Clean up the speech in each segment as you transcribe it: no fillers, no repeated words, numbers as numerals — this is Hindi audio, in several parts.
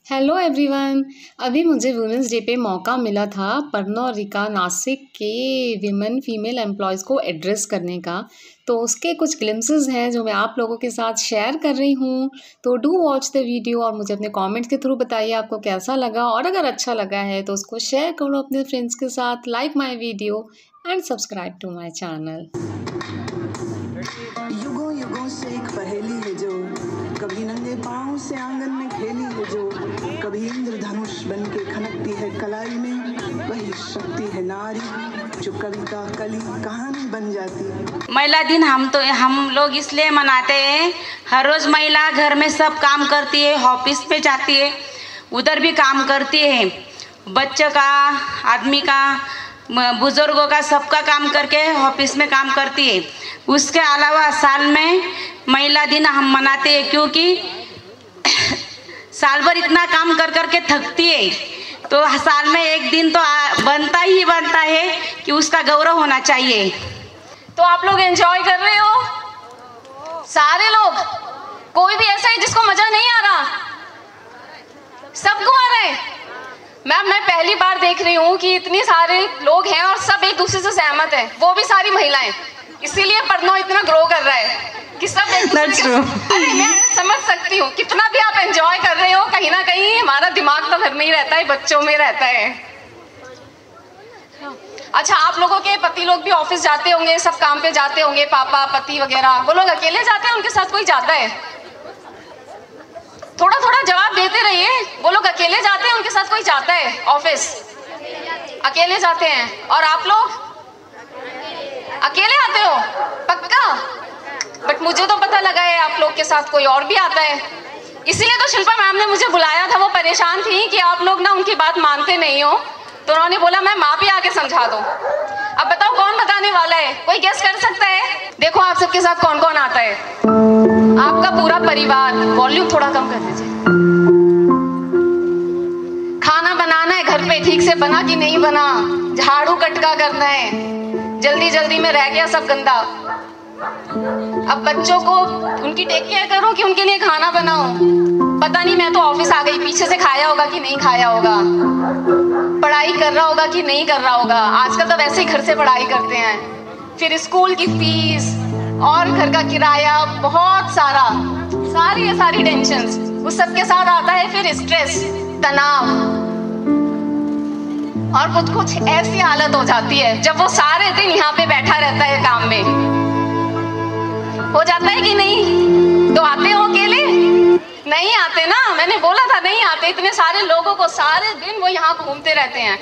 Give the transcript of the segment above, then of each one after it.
Hello everyone. अभी मुझे वुमेंस डे पे मौका मिला था परनोरिका नासिक के विमेन फीमेल एम्प्लॉयज़ को एड्रेस करने का। तो उसके कुछ ग्लिम्सेस हैं जो मैं आप लोगों के साथ शेयर कर रही हूँ। तो डू वॉच द वीडियो और मुझे अपने कमेंट्स के थ्रू बताइए आपको कैसा लगा, और अगर अच्छा लगा है तो उसको शेयर करो अपने फ्रेंड्स के साथ, like my video and subscribe to my channel. युगों युगों से एक पहेली है जो कभी नंगे पाँव से आंगन में खेली है, जो कभी इंद्रधनुष बन के खनकती है कलाई में, वही शक्ति है नारी जो कविता कली कहानी बन जाती है। महिला दिन हम लोग इसलिए मनाते हैं, हर रोज महिला घर में सब काम करती है, ऑफिस पे जाती है, उधर भी काम करती है, बच्चों का, आदमी का, बुजुर्गों का, सबका काम करके ऑफिस में काम करती है। उसके अलावा साल में महिला दिन हम मनाते हैं, क्योंकि साल भर इतना काम कर करके थकती है, तो साल में एक दिन तो बनता ही बनता है कि उसका गौरव होना चाहिए। तो आप लोग एंजॉय कर रहे हो सारे लोग? कोई भी ऐसा है जिसको मजा नहीं आ रहा? सबको आ रहा है। मैम, मैं पहली बार देख रही हूँ कि इतने सारे लोग हैं और सब एक दूसरे से सहमत हैं, वो भी सारी महिलाएं। इसीलिए परनो इतना ग्रो कर रहा है कि सब एक दूसरे अरे मैं समझ सकती हूँ, कितना भी आप एंजॉय कर रहे हो, कहीं ना कहीं हमारा दिमाग तो घर में ही रहता है, बच्चों में रहता है। अच्छा, आप लोगों के पति लोग भी ऑफिस जाते होंगे, सब काम पे जाते होंगे, पापा पति वगैरह, वो लोग अकेले जाते हैं, उनके साथ कोई जाता है? थोड़ा थोड़ा जवाब देते रहिए। वो लोग अकेले जाते हैं, उनके साथ कोई जाता है ऑफिस? अकेले जाते हैं। और आप लोग अकेले आते हो? पक्का? बट मुझे तो पता लगा है आप लोग के साथ कोई और भी आता है। इसीलिए तो शिल्पा मैम ने मुझे बुलाया था। वो परेशान थी कि आप लोग ना उनकी बात मानते नहीं हो, तो उन्होंने बोला मैम आप ही आके समझा दो। अब बताओ कौन बताने वाला है? कोई गेस कर सकता है? देखो आप सबके साथ कौन कौन आता है। आपका पूरा परिवार। वॉल्यूम थोड़ा कम कर दीजिए। खाना बनाना है घर पे, ठीक से बना कि नहीं बना, झाड़ू कटका करना है, जल्दी जल्दी में रह गया सब गंदा। अब बच्चों को उनकी टेक केयर करो कि उनके लिए खाना बनाओ। पता नहीं, मैं तो ऑफिस आ गई, पीछे से खाया होगा कि नहीं खाया होगा, पढ़ाई कर रहा होगा कि नहीं कर रहा होगा। आजकल तो वैसे ही घर से पढ़ाई करते हैं, फिर स्कूल की फीस और घर का किराया, बहुत सारी टेंशन्स, उस सब के साथ आता है फिर स्ट्रेस, तनाव, और कुछ ऐसी हालत हो जाती है जब वो सारे दिन यहाँ पे बैठा रहता है काम में। हो जाता है कि नहीं? तो आते हो अकेले? नहीं आते ना, मैंने बोला था नहीं आते। इतने सारे लोगों को सारे दिन वो यहाँ घूमते रहते हैं।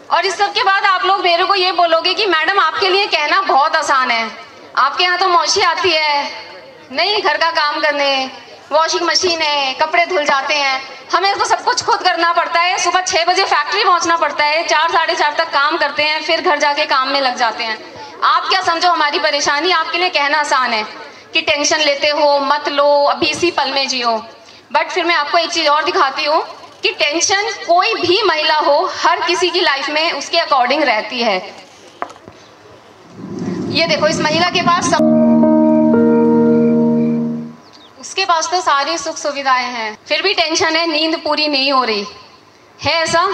और इस सब के बाद आप लोग मेरे को ये बोलोगे कि मैडम आपके लिए कहना बहुत आसान है, आपके यहाँ तो मौसी आती है नहीं घर का काम करने, वॉशिंग मशीन है, कपड़े धुल जाते हैं, हमें तो सब कुछ खुद करना पड़ता है। सुबह 6 बजे फैक्ट्री पहुंचना पड़ता है, 4 साढ़े 4 तक काम करते हैं, फिर घर जाके काम में लग जाते हैं। आप क्या समझो हमारी परेशानी? आपके लिए कहना आसान है कि टेंशन लेते हो, मत लो, अभी इसी पल में जियो। बट फिर मैं आपको एक चीज और दिखाती हूँ कि टेंशन कोई भी महिला हो, हर किसी की लाइफ में उसके अकॉर्डिंग रहती है। ये देखो, इस महिला के पास उसके पास तो सारी सुख सुविधाएं हैं, फिर भी टेंशन है, नींद पूरी नहीं हो रही है, ऐसा?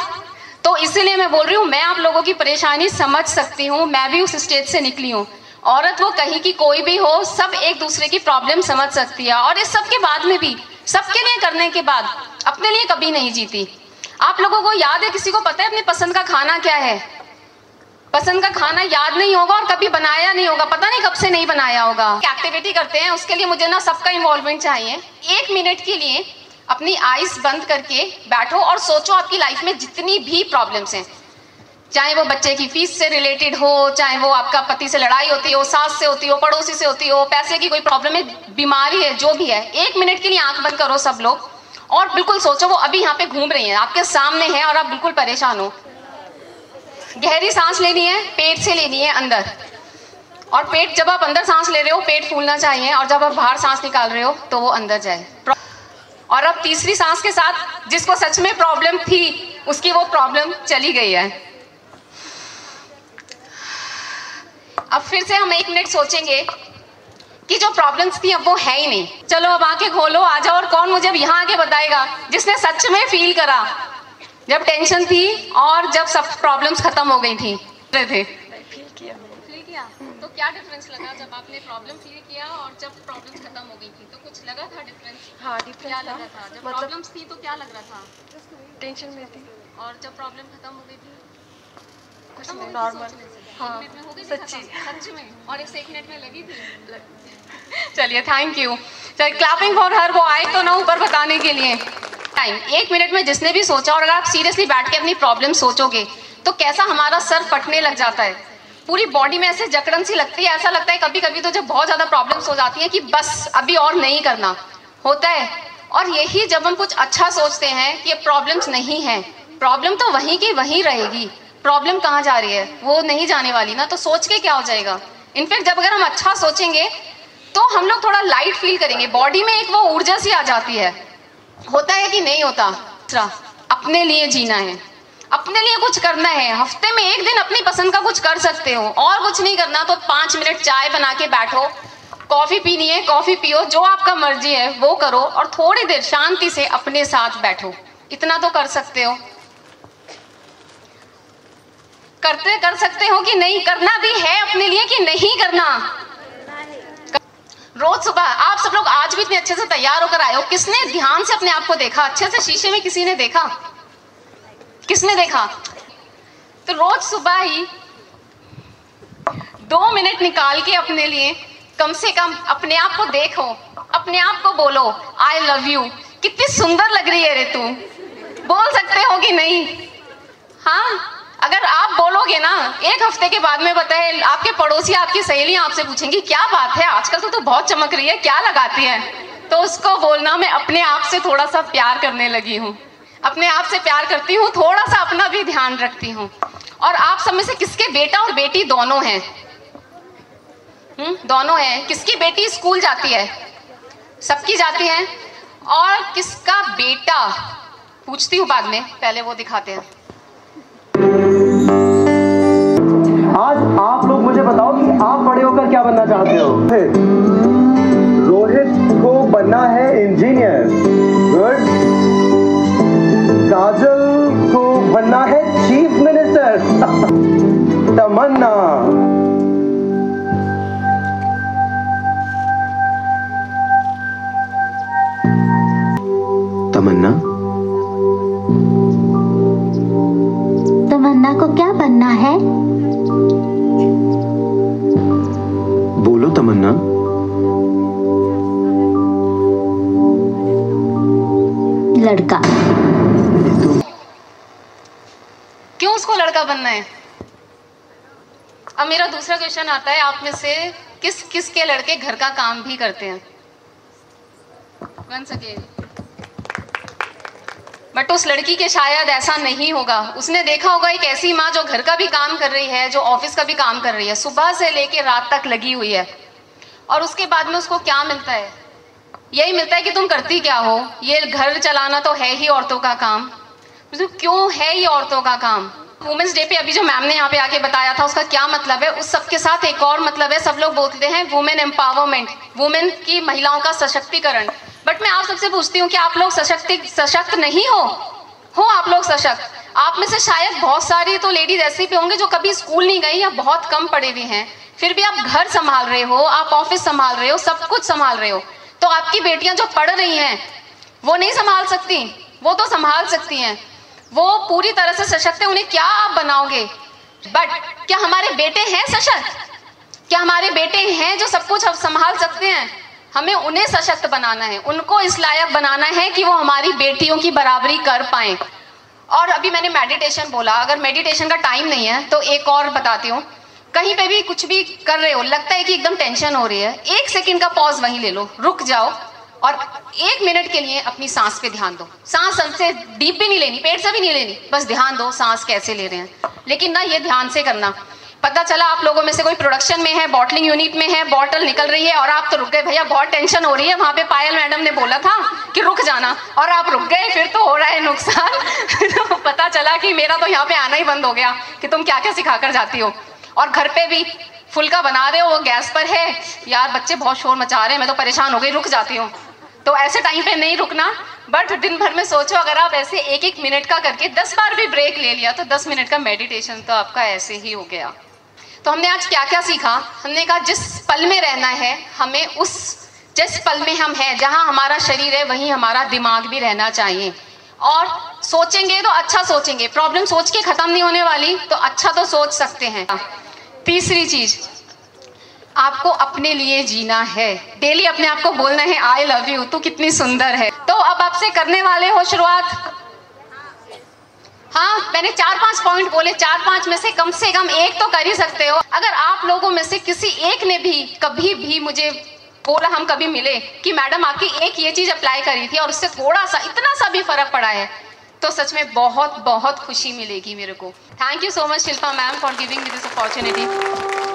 तो इसीलिए मैं बोल रही हूँ, मैं आप लोगों की परेशानी समझ सकती हूँ, मैं भी उस स्टेज से निकली हूँ। औरत वो कहीं की कोई भी हो, सब एक दूसरे की प्रॉब्लम समझ सकती है, और इस सब के बाद में भी, सबके लिए करने के बाद, अपने लिए कभी नहीं जीती। आप लोगों को याद है, किसी को पता है अपनी पसंद का खाना क्या है? पसंद का खाना याद नहीं होगा और कभी बनाया नहीं होगा, पता नहीं कब से नहीं बनाया होगा। एक्टिविटी करते हैं, उसके लिए मुझे ना सबका इन्वॉल्वमेंट चाहिए। 1 मिनट के लिए अपनी आईज बंद करके बैठो और सोचो आपकी लाइफ में जितनी भी प्रॉब्लम्स हैं, चाहे वो बच्चे की फीस से रिलेटेड हो, चाहे वो आपका पति से लड़ाई होती हो, सास से होती हो, पड़ोसी से होती हो, पैसे की कोई प्रॉब्लम है, बीमारी है, जो भी है। 1 मिनट के लिए आंख बंद करो सब लोग और बिल्कुल सोचो वो अभी यहाँ पे घूम रही है, आपके सामने है और आप बिल्कुल परेशान हो। गहरी सांस लेनी है, पेट से लेनी है अंदर, और पेट, जब आप अंदर सांस ले रहे हो पेट फूलना चाहिए, और जब आप बाहर सांस निकाल रहे हो तो वो अंदर जाए। और अब तीसरी सांस के साथ जिसको सच में प्रॉब्लम थी उसकी वो प्रॉब्लम चली गई है। अब फिर से हम 1 मिनट सोचेंगे कि जो प्रॉब्लम्स थी अब वो है ही नहीं। चलो अब आंखें खोलो, आ जाओ, और कौन मुझे अब यहाँ आके बताएगा जिसने सच में फील करा जब टेंशन थी और जब सब प्रॉब्लम्स खत्म हो गई थी। फील किया तो क्या डिफरेंस लगा जब आपने प्रॉब्लम फील किया और जब प्रॉब्लम्स खत्म हो गई थी? तो कुछ लगा था डिफरेंस? हाँ, डिफरेंस क्या लगा था? जब मतलब प्रॉब्लम्स थी तो क्या लग रहा था? टेंशन में थी, और जब प्रॉब्लम खत्म हो गई थी? खत्म हो गई थी नॉर्मल। सोचने से? हाँ, 1 मिनट में हो गई थी सच्ची। खत्म? सच में? और इस 1 मिनट में लगी थी? चलिए, थैंक यू। चलिए, क्लैपिंग फॉर हर। वो आए तो ना ऊपर बताने के लिए। टाइम 1 मिनट में जिसने भी सोचा, और अगर आप सीरियसली बैठ के अपनी प्रॉब्लम सोचोगे तो कैसा हमारा सर फटने लग जाता है, पूरी बॉडी में ऐसे जकड़न सी लगती है। ऐसा लगता है कभी कभी तो जब बहुत ज्यादा प्रॉब्लम्स हो जाती है कि बस अभी और नहीं करना होता है। और यही जब हम कुछ अच्छा सोचते हैं कि ये प्रॉब्लम्स नहीं है, प्रॉब्लम तो वहीं की वहीं रहेगी। प्रॉब्लम कहाँ जा रही है? वो नहीं जाने वाली ना। तो सोच के क्या हो जाएगा? इनफैक्ट जब अगर हम अच्छा सोचेंगे तो हम लोग थोड़ा लाइट फील करेंगे, बॉडी में एक वो ऊर्जा सी आ जाती है। होता है कि नहीं होता? अपने लिए जीना है, अपने लिए कुछ करना है। हफ्ते में 1 दिन अपनी पसंद का कुछ कर सकते हो, और कुछ नहीं करना तो 5 मिनट चाय बना के बैठो, कॉफी पीनी है कॉफी पियो, जो आपका मर्जी है वो करो, और थोड़ी देर शांति से अपने साथ बैठो। इतना तो कर सकते हो। कर सकते हो कि नहीं? करना भी है अपने लिए कि नहीं करना? रोज सुबह आप सब लोग आज भी इतने अच्छे से तैयार होकर आए हो, किसने ध्यान से अपने आप को देखा? अच्छे से शीशे में किसी ने देखा? किसने देखा? तो रोज सुबह ही 2 मिनट निकाल के अपने लिए कम से कम अपने आप को देखो, अपने आप को बोलो आई लव यू। कितनी सुंदर लग रही है रे तू। बोल सकते हो कि नहीं? हाँ, अगर आप बोलोगे ना, 1 हफ्ते के बाद में बताए आपके पड़ोसी, आपकी सहेलियां आपसे पूछेंगी क्या बात है आजकल तो तू बहुत चमक रही है, क्या लगाती है? तो उसको बोलना मैं अपने आप से थोड़ा सा प्यार करने लगी हूँ, अपने आप से प्यार करती हूँ, थोड़ा सा अपना भी ध्यान रखती हूँ। और आप सब में से किसके बेटा और बेटी दोनों हैं? दोनों हैं। किसकी बेटी स्कूल जाती है? सबकी जाती है। और किसका बेटा? पूछती हूँ बाद में, पहले वो दिखाते हैं। आज आप लोग मुझे बताओ कि आप बड़े होकर क्या बनना चाहते हो? रोहित को बनना है इंजीनियर। गुड। काजल को बनना है चीफ मिनिस्टर। तमन्ना तमन्ना को क्या बनना है? बोलो तमन्ना। लड़का। क्यों उसको लड़का बनना है? अब मेरा दूसरा क्वेश्चन आता है, आप में से किस किस के लड़के घर का काम भी करते हैं? बन सके। बट उस लड़की के शायद ऐसा नहीं होगा। उसने देखा होगा एक ऐसी माँ जो घर का भी काम कर रही है, जो ऑफिस का भी काम कर रही है, सुबह से लेके रात तक लगी हुई है, और उसके बाद में उसको क्या मिलता है? यही मिलता है कि तुम करती क्या हो, ये घर चलाना तो है ही औरतों का काम। क्यों है ये औरतों का काम? वुमेन्स डे पे अभी जो मैम ने यहाँ पे आके बताया था उसका क्या मतलब है, उस सब के साथ एक और मतलब है। सब लोग बोलते हैं वुमेन एम्पावरमेंट, वुमेन की, महिलाओं का सशक्तिकरण। बट मैं आप सबसे पूछती हूँ कि आप लोग सशक्त नहीं हो? आप लोग सशक्त? आप में से शायद बहुत सारी तो लेडीज ऐसी भी होंगे जो कभी स्कूल नहीं गई या बहुत कम पढ़े हुए हैं, फिर भी आप घर संभाल रहे हो, आप ऑफिस संभाल रहे हो, सब कुछ संभाल रहे हो। तो आपकी बेटियां जो पढ़ रही हैं वो नहीं संभाल सकती? वो तो संभाल सकती हैं, वो पूरी तरह से सशक्त है। उन्हें क्या आप बनाओगे? बट क्या हमारे बेटे हैं सशक्त? क्या हमारे बेटे हैं जो सब कुछ अब संभाल सकते हैं? हमें उन्हें सशक्त बनाना है, उनको इस लायक बनाना है कि वो हमारी बेटियों की बराबरी कर पाएं। और अभी मैंने मेडिटेशन बोला, अगर मेडिटेशन का टाइम नहीं है तो एक और बताती हूँ। कहीं पे भी कुछ भी कर रहे हो, लगता है कि एकदम टेंशन हो रही है, 1 सेकंड का पॉज वहीं ले लो, रुक जाओ और 1 मिनट के लिए अपनी सांस पे ध्यान दो। सांस से डीप भी नहीं लेनी, पेट से भी नहीं लेनी, बस ध्यान दो सांस कैसे ले रहे हैं। लेकिन ना ये ध्यान से करना। पता चला आप लोगों में से कोई प्रोडक्शन में है, बॉटलिंग यूनिट में है, बॉटल निकल रही है और आप तो रुक गए, भैया बहुत टेंशन हो रही है, वहां पे पायल मैडम ने बोला था कि रुक जाना, और आप रुक गए, फिर तो हो रहा है नुकसान। तो पता चला कि मेरा तो यहाँ पे आना ही बंद हो गया कि तुम क्या क्या सिखा कर जाती हो। और घर पे भी फुल्का बना रहे हो, वो गैस पर है, यार बच्चे बहुत शोर मचा रहे हैं, मैं तो परेशान हो गई, रुक जाती हूँ। तो ऐसे टाइम पे नहीं रुकना, बट दिन भर में सोचो अगर आप ऐसे 1-1 मिनट का करके 10 बार भी ब्रेक ले लिया तो 10 मिनट का मेडिटेशन तो आपका ऐसे ही हो गया। तो हमने आज क्या क्या सीखा? हमने कहा जिस पल में रहना है हमें, उस जिस पल में हम हैं, जहाँ हमारा शरीर है वहीं हमारा दिमाग भी रहना चाहिए। और सोचेंगे तो अच्छा सोचेंगे, प्रॉब्लम सोच के खत्म नहीं होने वाली, तो अच्छा तो सोच सकते हैं। तीसरी चीज, आपको अपने लिए जीना है, डेली अपने आप को बोलना है आई लव यू, तू कितनी सुंदर है। तो अब आपसे करने वाले हो शुरुआत। हाँ, मैंने 4-5 पॉइंट बोले, 4-5 में से कम एक तो कर ही सकते हो। अगर आप लोगों में से किसी एक ने भी कभी भी मुझे बोला, हम कभी मिले कि मैडम आपकी एक ये चीज अप्लाई करी थी और उससे थोड़ा सा, इतना सा भी फर्क पड़ा है, तो सच में बहुत बहुत खुशी मिलेगी मेरे को। Thank you so much Shilpa ma'am for giving me this opportunity.